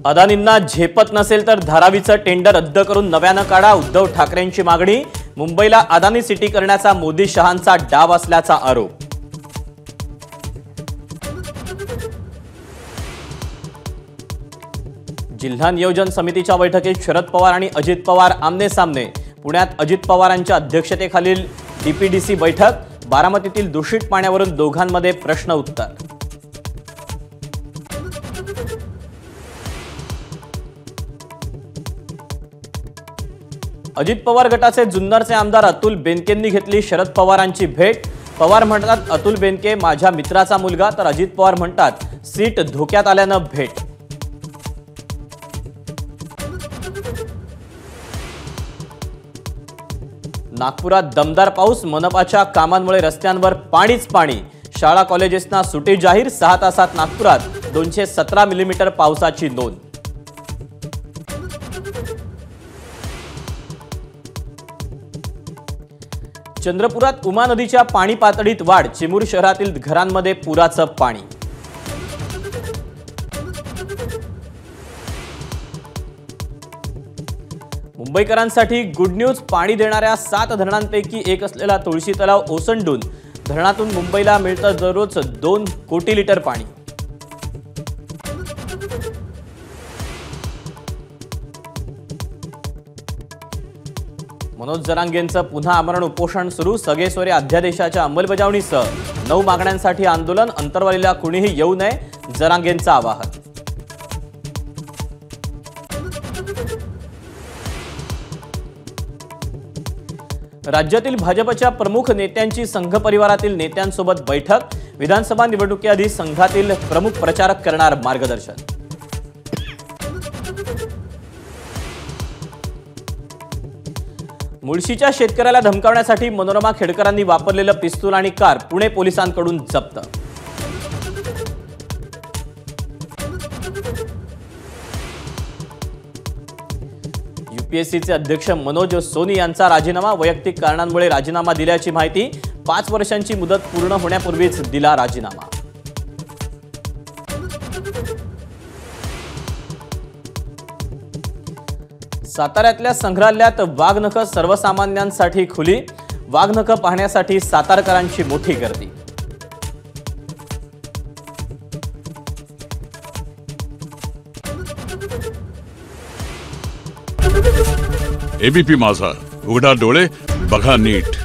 अदानींना झेपत नसेल तर धारावीचं टेंडर रद्द करून नव्यानं काढा, उद्धव ठाकरेंची मागणी। मुंबईला अदानी सिटी करण्याचा मोदी शहांचा डाव असल्याचा आरोप। जिल्हा नियोजन समितीच्या बैठकीत शरद पवार आणि अजित पवार आमने सामने। पुण्यात अजित पवारांच्या अध्यक्षतेखालील डीपीडीसी बैठक। बारामतीतील दूषित पाण्यावरून दोघांमध्ये प्रश्न उत्तर। अजित पवार गटाचे जुन्नरचे आमदार अतुल बेनकेंनी घेतली शरद पवारांची भेट। पवार म्हणतात अतुल बेनके माझ्या मित्राचा मुलगा, तर अजित पवार म्हणतात सीट धोक्यात आल्यानं भेट। नागपुरात दमदार पाऊस, मनपाच्या कामांमुळे रस्त्यांवर पाणीच पाणी। शाळा कॉलेजेसना सुटी जाहीर। 6 तासात नागपुरात 217 मिलीमीटर पावसाची नोंद। चंद्रपुरात उमा नदीच्या पाणी पातळीत वाढ। चिमूर शहरातील घरांमध्ये पुराचं पाणी। मुंबईकरांसाठी गुड न्यूज। पाणी देणाऱ्या 7 धरणांपैकी एक असलेला तुळशी तलाव ओसंडून धरणातून मुंबईला मिळतं दररोज 2 कोटी लिटर पाणी। मनोज जरांगेंचं पुन्हा आमरण उपोषण सुरू। सगेसोरे अध्यादेशाच्या अंमलबजावणीसह 9 मागण्यांसाठी आंदोलन। अंतरवालीला कुणीही येऊ नये, जरांगेंचं आवाहन। राज्यातील भाजपच्या प्रमुख नेत्यांची संघ परिवारातील नेत्यांसोबत बैठक। विधानसभा निवडणुकीआधी संघातील प्रमुख प्रचारक करणार मार्गदर्शन। मुळशीच्या शेतकऱ्याला धमकावण्यासाठी मनोरमा खेडकरांनी वापरलेलं पिस्तूल आणि कार पुणे पोलिसांकडून जप्त। यूपीएससीचे अध्यक्ष मनोज सोनी यांचा राजीनामा। वैयक्तिक कारणांमुळे राजीनामा दिल्याची माहिती। 5 वर्षांची मुदत पूर्ण होण्यापूर्वीच दिला राजीनामा। साताऱ्यातल्या संग्रहालयात वाघनखं सर्वसामान्यांसाठी खुली। वाघनखं पाहण्यासाठी सातारकरांची मोठी गर्दी। एबीपी माझा, उघडा डोळे बघा नीट।